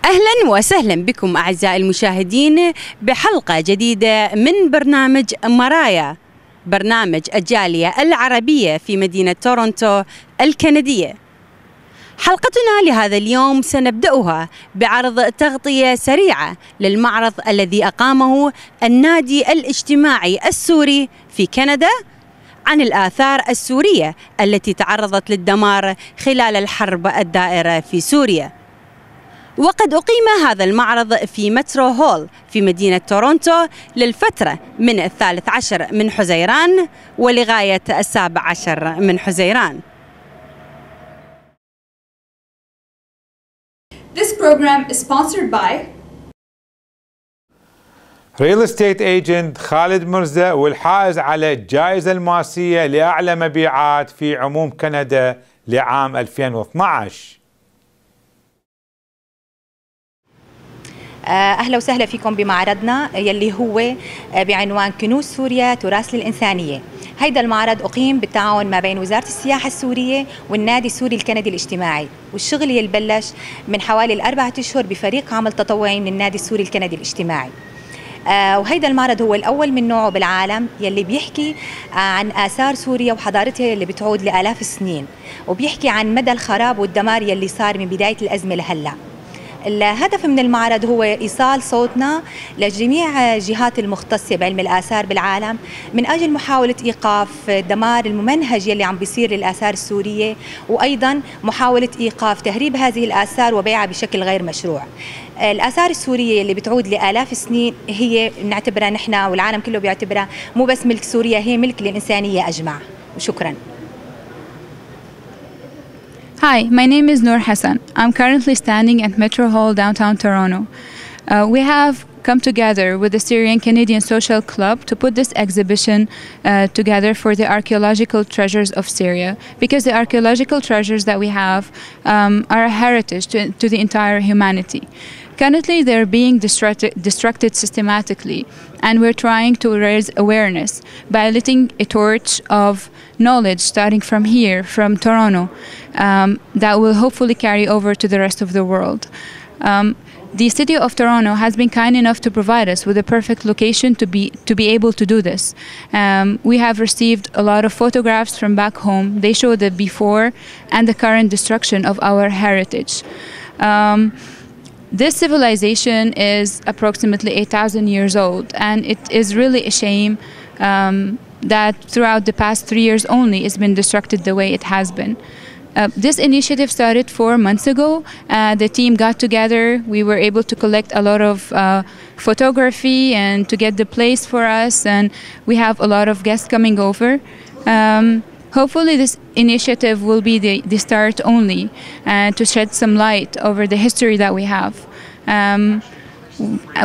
أهلا وسهلا بكم أعزائي المشاهدين بحلقة جديدة من برنامج مرايا، برنامج الجالية العربية في مدينة تورونتو الكندية. حلقتنا لهذا اليوم سنبدأها بعرض تغطية سريعة للمعرض الذي أقامه النادي الاجتماعي السوري في كندا عن الآثار السورية التي تعرضت للدمار خلال الحرب الدائرة في سوريا. وقد أقيم هذا المعرض في مترو هول في مدينة تورونتو للفترة من 13 من حزيران ولغاية 17 من حزيران. This program is sponsored by Real Estate Agent خالد مرزا والحائز على الجائزة الماسية لأعلى مبيعات في عموم كندا لعام 2012. أهلا وسهلا فيكم بمعرضنا يلي هو بعنوان كنوز سوريا تراث للإنسانية. هيدا المعرض أقيم بالتعاون ما بين وزارة السياحة السورية والنادي السوري الكندي الاجتماعي، والشغل يبلش من حوالي 4 أشهر بفريق عمل تطوعي من النادي السوري الكندي الاجتماعي. وهيدا المعرض هو الأول من نوعه بالعالم يلي بيحكي عن آثار سوريا وحضارتها يلي بتعود لآلاف السنين، وبيحكي عن مدى الخراب والدمار يلي صار من بداية الأزمة لهلأ. الهدف من المعرض هو إيصال صوتنا لجميع الجهات المختصة بعلم الآثار بالعالم من أجل محاولة إيقاف الدمار الممنهج يلي عم بيصير للآثار السورية، وأيضا محاولة إيقاف تهريب هذه الآثار وبيعها بشكل غير مشروع. الآثار السورية اللي بتعود لآلاف السنين هي نعتبرها نحن والعالم كله بيعتبرها مو بس ملك سوريا، هي ملك للإنسانية أجمع. وشكرا. Hi, my name is Noor Hassan. I'm currently standing at Mtro Hall, downtown Toronto. We have come together with the Syrian Canadian Social Club to put this exhibition together for the archaeological treasures of Syria, because the archaeological treasures that we have are a heritage to the entire humanity. Currently, they're being destructed systematically, and we're trying to raise awareness by lighting a torch of knowledge starting from here, from Toronto, that will hopefully carry over to the rest of the world. The city of Toronto has been kind enough to provide us with a perfect location to be able to do this. We have received a lot of photographs from back home. They show the before and the current destruction of our heritage. This civilization is approximately 8,000 years old, and it is really a shame that throughout the past 3 years only it's been destructed the way it has been. This initiative started 4 months ago. The team got together. We were able to collect a lot of photography and to get the place for us, and we have a lot of guests coming over. Hopefully this initiative will be the start only to shed some light over the history that we have.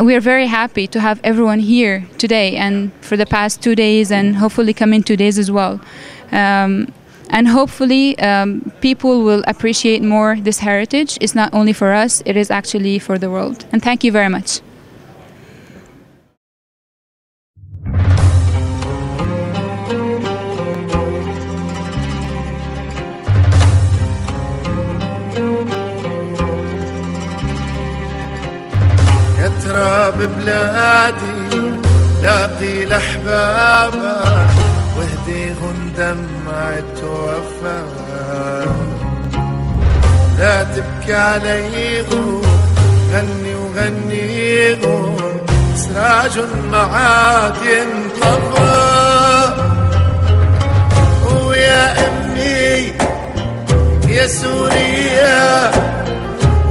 We are very happy to have everyone here today and for the past 2 days, and hopefully coming 2 days as well. And hopefully people will appreciate more this heritage. It's not only for us, it is actually for the world. And thank you very much. ترى ببلادي لاقي الأحباب واهديهم دمعة وفاء، لا تبكي عليهم غني وغنيهم سراج معاد ينطفى. ويا أمي يا سوريا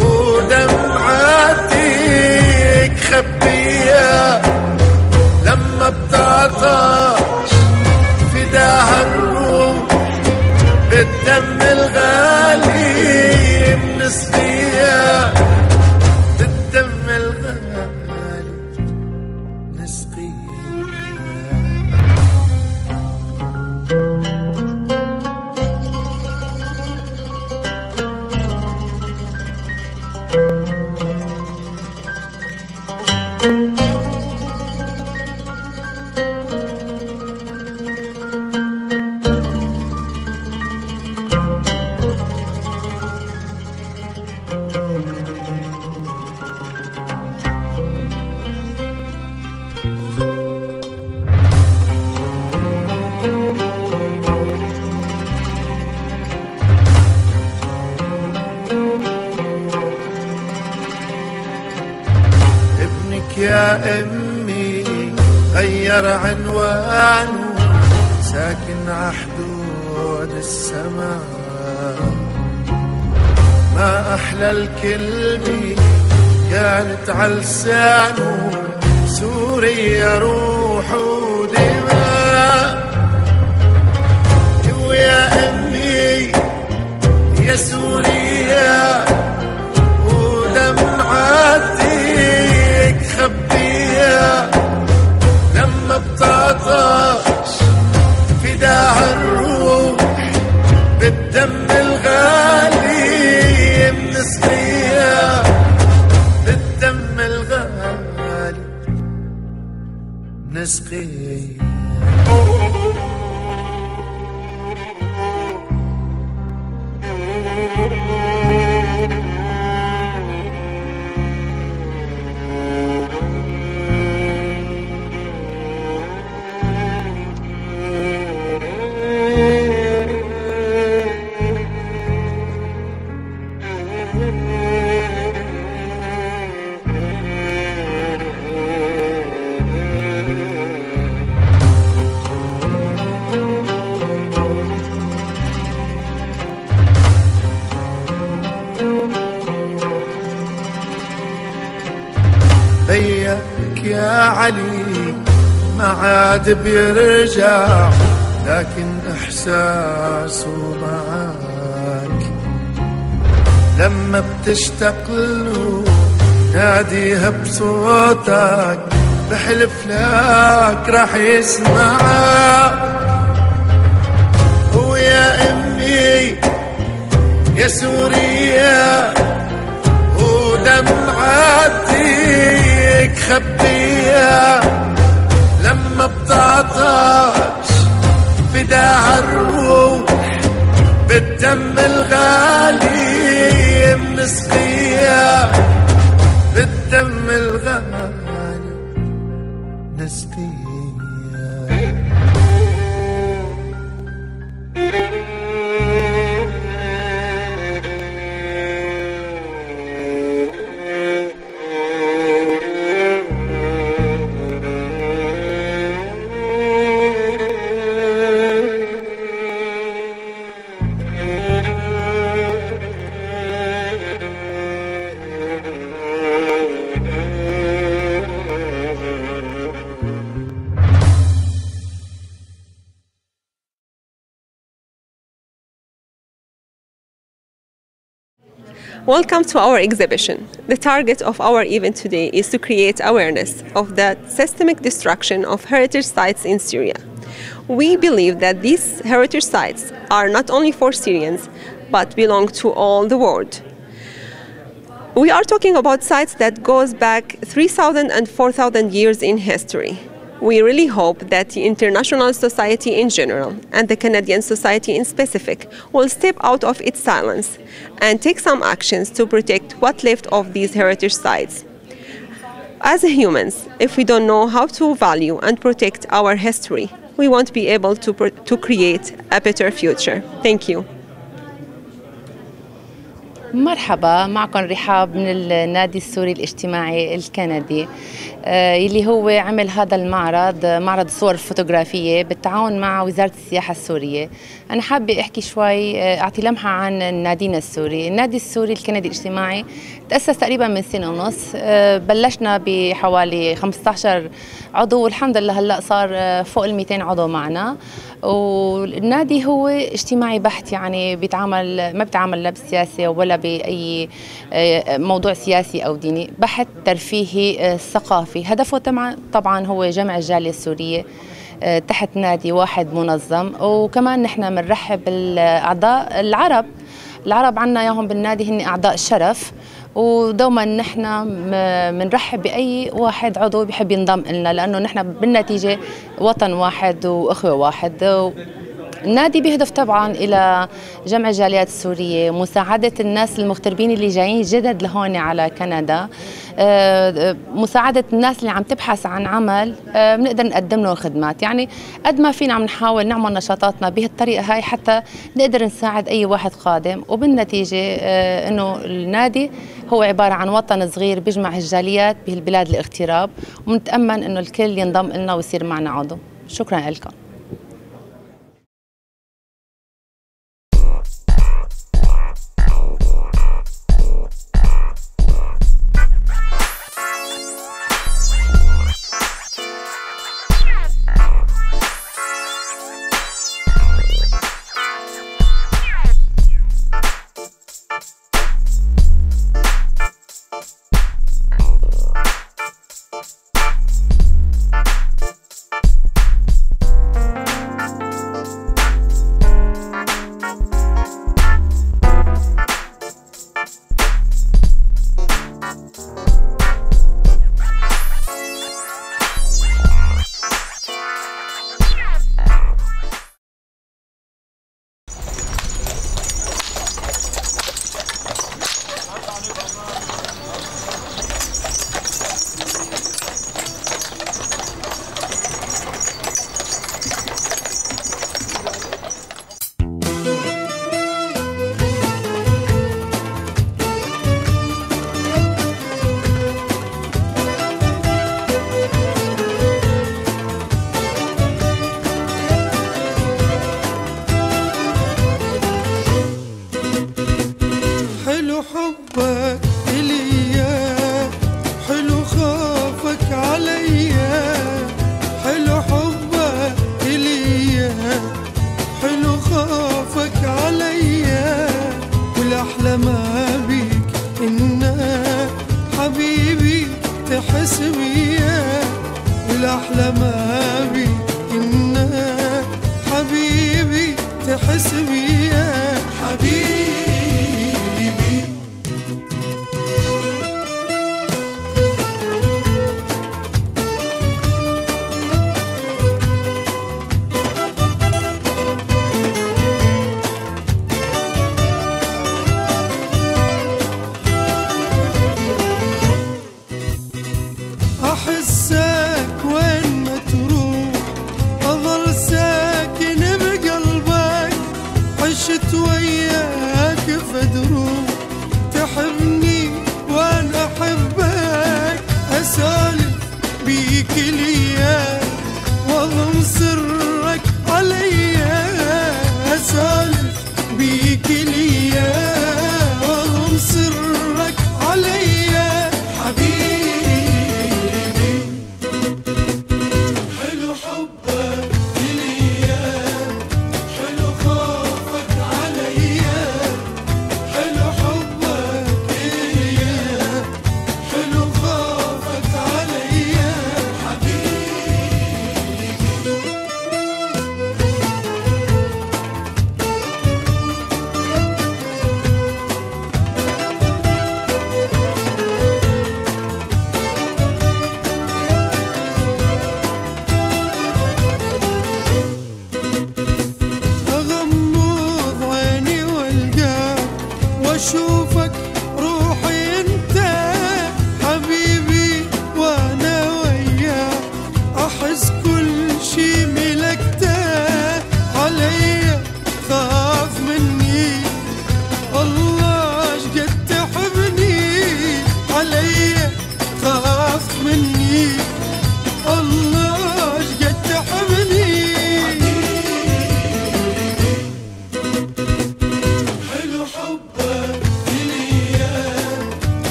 ودمعتك خبية لما بتعطش فداها الروح بالدم الغالي من الصغير، بالدم الغالي نسقيها. ويا أمي غير عنوانه ساكن عحدود السماء. ما أحلى الكلمة كانت على لسانه سوريا روح ودماء. ويا أمي يا سوريا ودمعاتك خبيها لما بتعطش فداع الروح بالدم الغالي بنسقيها بالدم الغالي بنسقيها. بيك يا علي ما عاد بيرجع لكن إحساسه معاك. لما بتشتاق له ناديها بصوتك بحلف لك رح يسمعك. ويا أمي يا سوريا ودمعاتك خبيها لما بتعطش فداع الروح بالدم الغالي بنسقيها بالدم الغالي نسقيها. Welcome to our exhibition. The target of our event today is to create awareness of the systemic destruction of heritage sites in Syria. We believe that these heritage sites are not only for Syrians, but belong to all the world. We are talking about sites that goes back 3,000 and 4,000 years in history. We really hope that the international society in general and the Canadian society in specific will step out of its silence and take some actions to protect what left of these heritage sites. As humans, if we don't know how to value and protect our history, we won't be able to create a better future. Thank you. مرحبا، معكم رحاب من النادي السوري الاجتماعي الكندي يلي هو عمل هذا المعرض، معرض الصور الفوتوغرافية بالتعاون مع وزارة السياحة السورية. أنا حابة أحكي شوي، أعطي لمحة عن نادينا السوري. النادي السوري الكندي الاجتماعي تأسس تقريبا من سنة ونص. بلشنا بحوالي 15 عضو والحمد لله هلأ صار فوق 200 عضو معنا. والنادي هو اجتماعي بحت، يعني ما بيتعامل لا بالسياسة ولا بأي موضوع سياسي أو ديني، بحت ترفيهي ثقافي. هدفه طبعا هو جمع الجالية السورية تحت نادي واحد منظم. وكمان نحن بنرحب الأعضاء العرب عنا ياهم بالنادي، هن أعضاء الشرف، ودوما نحن بنرحب بأي واحد عضو بيحب ينضم لنا، لأنه نحن بالنتيجة وطن واحد وأخوة واحد. النادي بيهدف طبعا إلى جمع الجاليات السورية، مساعدة الناس المغتربين اللي جايين جدد لهون على كندا، مساعدة الناس اللي عم تبحث عن عمل، بنقدر نقدم لهم خدمات. يعني قد ما فينا عم نحاول نعمل نشاطاتنا بهالطريقة هاي حتى نقدر نساعد أي واحد قادم، وبالنتيجة إنه النادي هو عبارة عن وطن صغير بيجمع الجاليات بهالبلاد الاغتراب، ونتأمن إنه الكل ينضم لنا ويصير معنا عضو. شكرا لكم.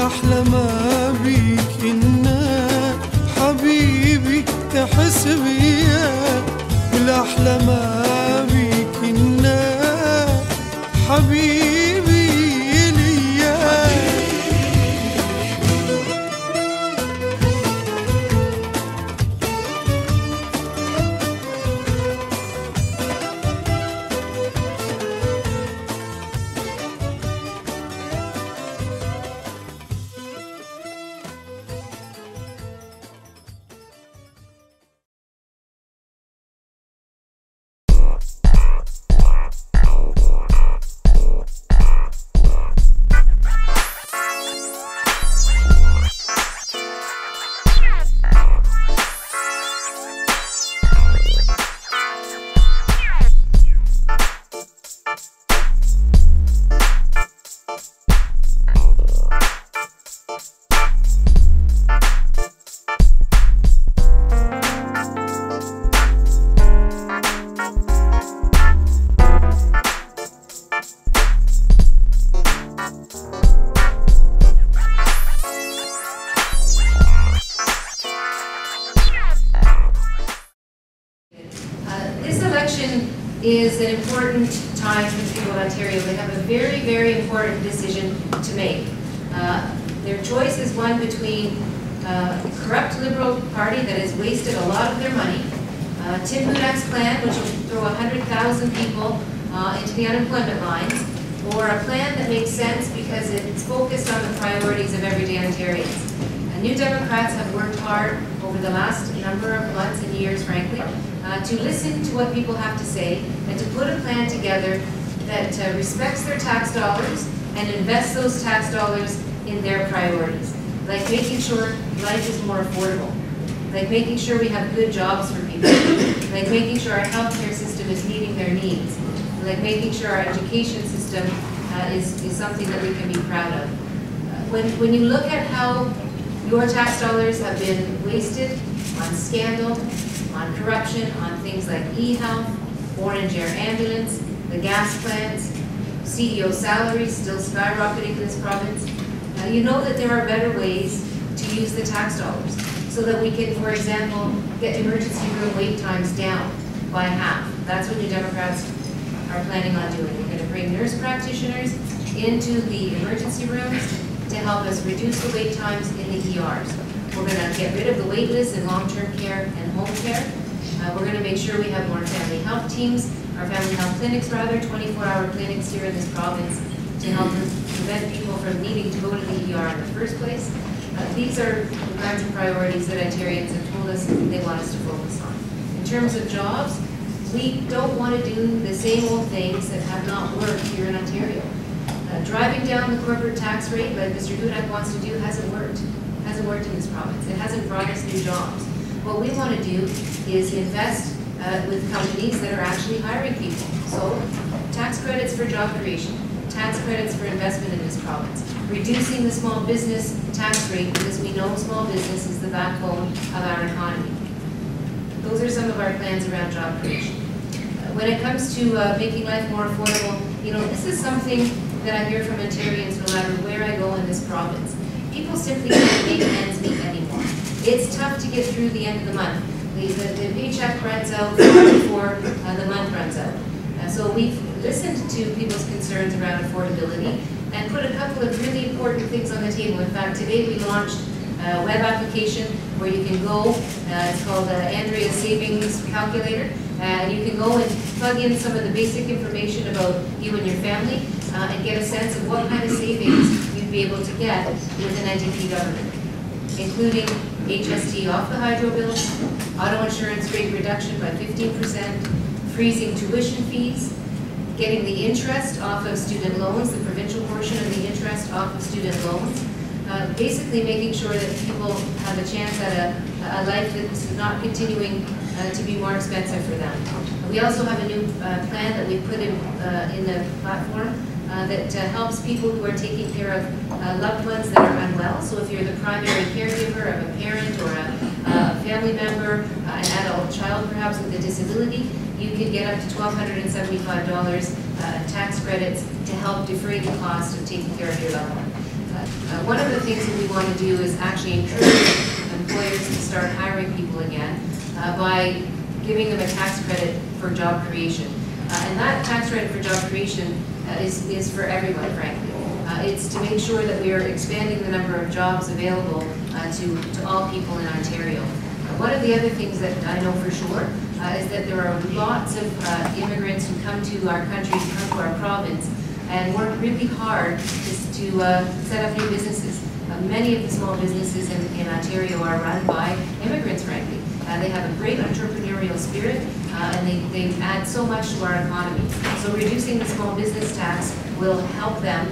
والأحلى ما بيك إنه حبيبي تحس بيا، والأحلى ما بيك إنه حبيبي ليا. Is an important time for the people of Ontario. They have a very, very important decision to make. Their choice is one between a corrupt Liberal Party that has wasted a lot of their money, Tim Budak's plan, which will throw 100,000 people into the unemployment lines, or a plan that makes sense because it's focused on the priorities of everyday Ontarians. New Democrats have worked hard over the last number of months and years, frankly, to listen to what people have to say and to put a plan together that respects their tax dollars and invests those tax dollars in their priorities, like making sure life is more affordable, like making sure we have good jobs for people, like making sure our healthcare system is meeting their needs, like making sure our education system is something that we can be proud of. When you look at how your tax dollars have been wasted on scandal, on corruption, on things like e-health, Orange Air Ambulance, the gas plants, CEO salaries still skyrocketing in this province, you know that there are better ways to use the tax dollars so that we can, for example, get emergency room wait times down by half. That's what New Democrats are planning on doing. We're going to bring nurse practitioners into the emergency rooms to help us reduce the wait times in the ERs. We're going to get rid of the wait lists in long-term care and home care. We're going to make sure we have more family health teams, or family health clinics rather, 24-hour clinics here in this province to help prevent people from needing to go to the ER in the first place. These are the kinds of priorities that Ontarians have told us they want us to focus on. In terms of jobs, we don't want to do the same old things that have not worked here in Ontario. Driving down the corporate tax rate like Mr. Budak wants to do hasn't worked. Hasn't worked in this province. It hasn't brought us new jobs. What we want to do is invest with companies that are actually hiring people. So tax credits for job creation, tax credits for investment in this province, reducing the small business tax rate because we know small business is the backbone of our economy. Those are some of our plans around job creation. When it comes to making life more affordable, you know, this is something that I hear from Ontarians no matter where I go in this province. People simply can't make ends meet anymore. It's tough to get through the end of the month. The paycheck runs out before the month runs out. So we've listened to people's concerns around affordability and put a couple of really important things on the table. In fact, today we launched a web application where you can go, it's called Andrea's Savings Calculator, and you can go and plug in some of the basic information about you and your family and get a sense of what kind of savings you'd be able to get with an NDP government, including HST off the hydro bills, auto insurance rate reduction by 15%, freezing tuition fees, getting the interest off of student loans, the provincial portion of the interest off of student loans, basically making sure that people have a chance at a life that's not continuing to be more expensive for them. We also have a new plan that we put in the platform that helps people who are taking care of loved ones that are unwell. So if you're the primary caregiver of a parent or a family member, an adult child perhaps with a disability, you can get up to $1,275 tax credits to help defray the cost of taking care of your loved one. One of the things that we want to do is actually encourage employers to start hiring people again by giving them a tax credit for job creation. And that tax credit for job creation is for everyone, frankly. It's to make sure that we are expanding the number of jobs available to all people in Ontario. One of the other things that I know for sure is that there are lots of immigrants who come to our country, who come to our province, and work really hard to set up new businesses. Many of the small businesses in Ontario are run by immigrants, frankly. They have a great entrepreneurial spirit, and they add so much to our economy. So reducing the small business tax will help them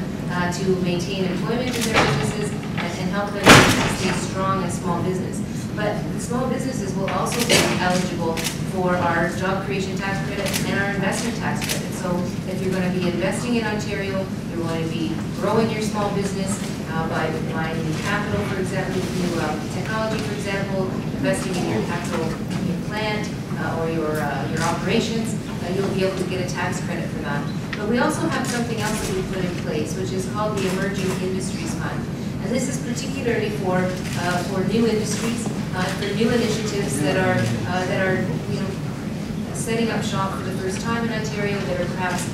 to maintain employment in their businesses and help them to stay strong as small business. But the small businesses will also be eligible for our job creation tax credit and our investment tax credit. So if you're going to be investing in Ontario, you're going to be growing your small business by buying new capital, for example, new technology, for example, investing in your capital, your plant or your operations, you'll be able to get a tax credit for that. But we also have something else that we put in place, which is called the Emerging Industries Fund. And this is particularly for new industries, for new initiatives that are setting up shop for the first time in Ontario, that are perhaps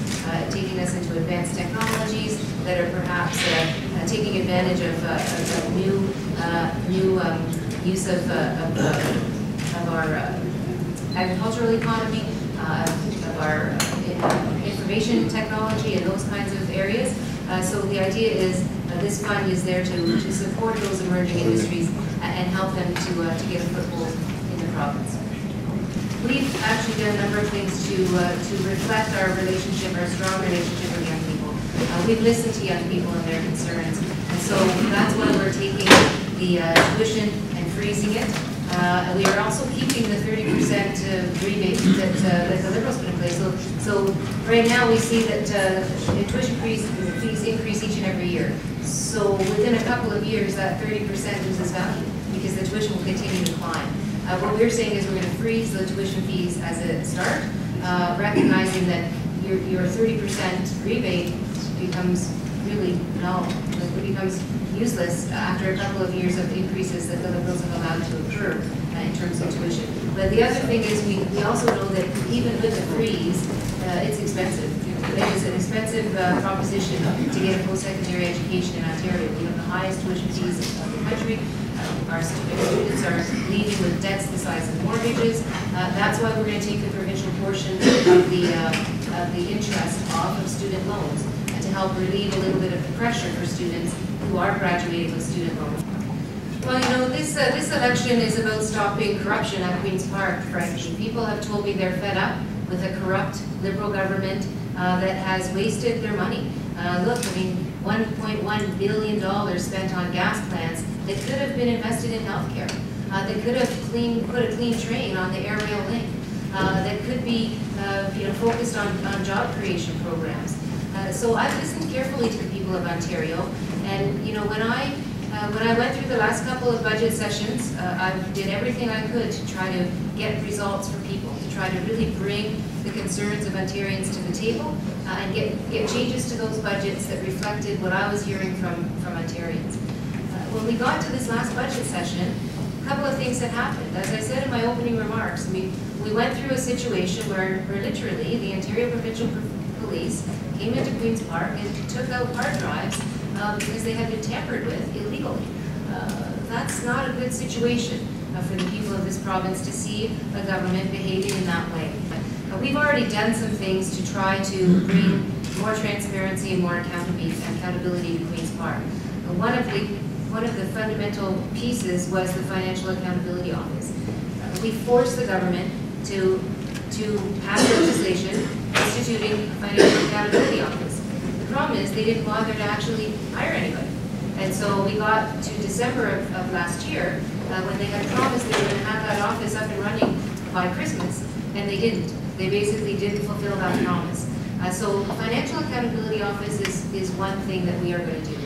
taking us into advanced technologies, that are perhaps taking advantage of new use of our agricultural economy, of our information technology, and those kinds of areas. So the idea is this fund is there to support those emerging industries and help them to get a foothold in the province. We've actually done a number of things to reflect our relationship, our strong relationship with young people. We've listened to young people and their concerns, and so that's why we're taking the tuition and freezing it. We are also keeping the 30% rebate that the Liberals put in place. So right now we see that the tuition fees increase each and every year. So within a couple of years, that 30% loses value because the tuition will continue to climb. What we're saying is we're going to freeze the tuition fees as a start, recognizing that your 30% rebate becomes really null. It becomes useless after a couple of years of increases that the Liberals have allowed to occur in terms of tuition. But the other thing is we also know that even with the freeze, it's expensive. It is an expensive proposition to get a post-secondary education in Ontario. We have the highest tuition fees of the country. Our students are leaving with debts the size of mortgages. That's why we're going to take the provincial portion of the interest off of student loans to help relieve a little bit of the pressure for students who are graduating with student loans. Well, you know, this election is about stopping corruption at Queen's Park, frankly. People have told me they're fed up with a corrupt Liberal government that has wasted their money. Look, I mean, $1.1 billion spent on gas plants that could have been invested in healthcare. That could have put a clean train on the air rail link. That could be focused on job creation programs. So I've listened carefully to the people of Ontario, and you know, when I went through the last couple of budget sessions, I did everything I could to try to get results for people, to try to really bring the concerns of Ontarians to the table and get changes to those budgets that reflected what I was hearing from Ontarians. When we got to this last budget session, a couple of things had happened. As I said in my opening remarks, we went through a situation where literally the Ontario Provincial Police came into Queen's Park and took out hard drives because they had been tampered with illegally. That's not a good situation for the people of this province to see a government behaving in that way. We've already done some things to try to bring more transparency and more accountability to Queen's Park. One of the fundamental pieces was the Financial Accountability Office. We forced the government to pass legislation instituting a Financial Accountability Office. The problem is they didn't bother to actually hire anybody. And so we got to December of last year when they had promised they were going to have that office up and running by Christmas, and they didn't. They basically didn't fulfill that promise. So the Financial Accountability Office is one thing that we are going to do.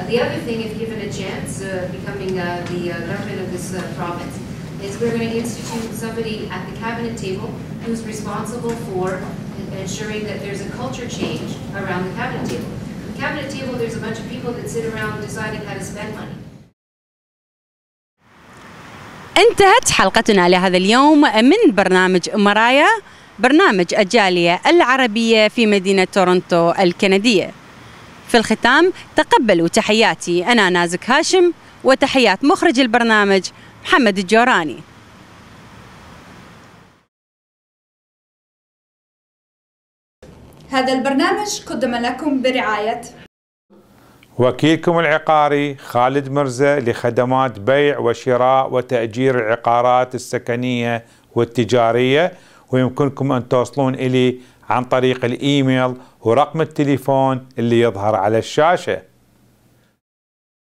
The other thing, if given a chance, becoming the government of this province, is we're going to institute somebody at the cabinet table who's responsible for ensuring that there's a culture change around the cabinet table. cabinet table, there's a bunch of people that sit around deciding how to spend money. انتهت حلقتنا لهذا اليوم من برنامج مرايا، برنامج الجالية العربية في مدينة تورونتو الكندية. في الختام تقبلوا تحياتي أنا نازك هاشم وتحيات مخرج البرنامج محمد جوراني. هذا البرنامج قدم لكم برعاية وكيلكم العقاري خالد مرزا لخدمات بيع وشراء وتأجير العقارات السكنية والتجارية، ويمكنكم أن توصلون إلي عن طريق الإيميل ورقم التليفون اللي يظهر على الشاشة.